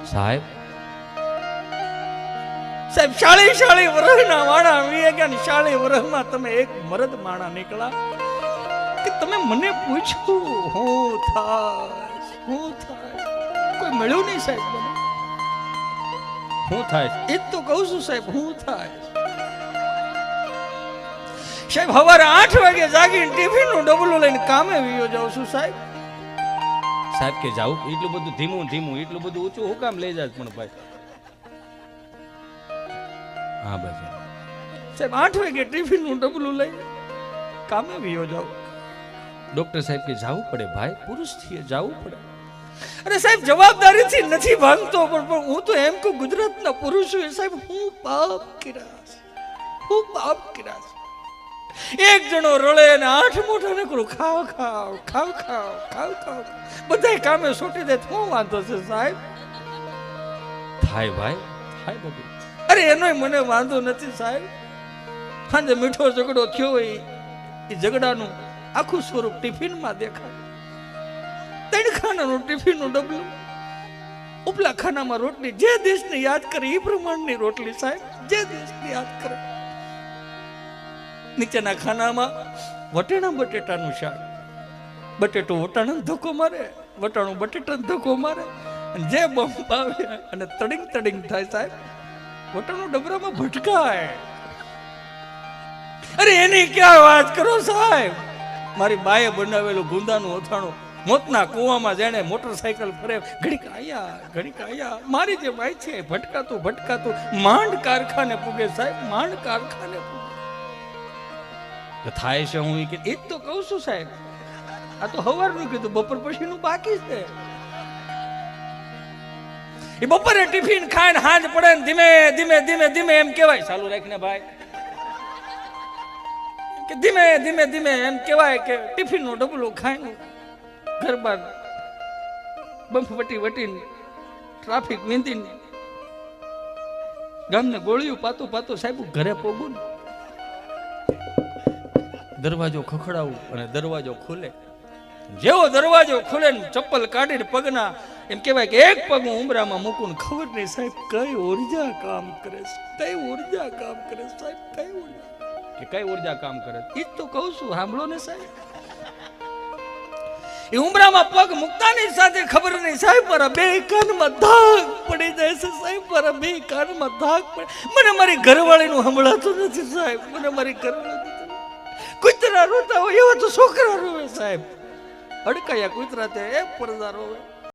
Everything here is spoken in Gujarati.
સાહેબ સાહેબ 40 વર્ષના માણા વી ગયા ને 40 વર્ષમાં તમે એક મરદ માણા નીકળા કે તમે મને પૂછ્યું હું થાય કોઈ મળ્યું નહીં સાહેબ મને હું થાય એ જ તો કહું છું સાહેબ હું થાય સાહેબ સવારે 8 વાગે જાગીને ટિફિન નું ડબલું લઈને કામે વિયો જાઉં છું સાહેબ સાહેબ કે જાવ એટલું બધું ધીમું એટલું બધું ઊંચું હું કામ લઈ જાય પણ ભાઈ હા બસ સાહેબ 8 વાગે ટિફિન નું ડબલું લઈને કામે વિયો જાઉં ડોક્ટર સાહેબ કે જાવું પડે ભાઈ પુરુષ છીએ જાવું પડે અરે સાહેબ જવાબદારીથી નથી ભાંગતો પણ હું તો એમ કહું ગુજરાતના પુરુષો સાહેબ હું પાપ કર્યા એક જણો રળે અને 8 મોઢા ને કરું ખાવ બધા કામે છોટી દે શું વાંધો છે સાહેબ થાય ભાઈ થાય બધું અરે એનોય મને વાંધો નથી સાહેબ સાંજે મીઠો ઝઘડો થયો હોય એ ઝઘડાનું આખું સ્વરૂપ ટિફિનમાં દેખાય 3 ખાનાનું ટિફિનનું ડબલું ઉપલા ખાનામાં રોટલી જે દેશને યાદ કરે એ પ્રમાણની રોટલી સાહેબ જે દેશને યાદ કરે નીચેના ખાનામાં વટાણા બટેટાનું શાક બટેટું વટાણાને ધક્કો મારે વટાણું બટેટાને ધક્કો મારે અને જે બમ્પ આવે અને તડિંગ થાય સાહેબ વટાણું ડબરામાં ભટકાય અરે એની ક્યાં વાત કરો સાહેબ મારી બાએ બનાવેલું ગુંદાનું અથાણું મોતના કુવામાં જેને મોટરસાયકલ ફરે ઘડીક આયા મારી જે બાઈ છે ભટકાતું માંડ કારખાને પૂગે સાહેબ માંડ કારખાને પૂગે થાય છે હું એ જ તો કહું છું સાહેબ આ તો હવારનું કીધું બપોર પછીનું બાકી છે એ બપોરે ટિફિન ખાઈને હાંજ પડે ને ધીમે એમ કહેવાય ચાલુ રાખીને ભાઈ કે ધીમે એમ કહેવાય કે ટિફિન નું ડબલું ખાઈને ઘર બાર બંફ વટીને ટ્રાફિક વીંધીને ગામને ગોળીયું પાતું સાહેબ ઘરે પોગું દરવાજો ખખડાવું અને દરવાજો ખુલે જેવો દરવાજો ખુલે ને ચપ્પલ કાઢીને પગના એમ કહેવાય કે એક પગ હું ઉમરામાં મૂકું ખબર નહીં સાહેબ કઈ ઉર્જા કામ કરે છે કઈ ઉર્જા કામ કરે એ તો કહું છું સાંભળો ને સાહેબ એ ઉમરામાં પગ મૂકતાની સાથે ખબર નહીં સાહેબ મારા 2 કાનમાં ધાક પડી જાય છે સાહેબ મારા 2 કાનમાં ધાક પડે મને મારી ઘરવાળીનું સંભળાતું નથી સાહેબ મને મારી ઘરવાળી કૂતરા રોતા હોય એવા તો છોકરા રોવે સાહેબ અડકાયા કૂતરા તે એક પડદા રોવે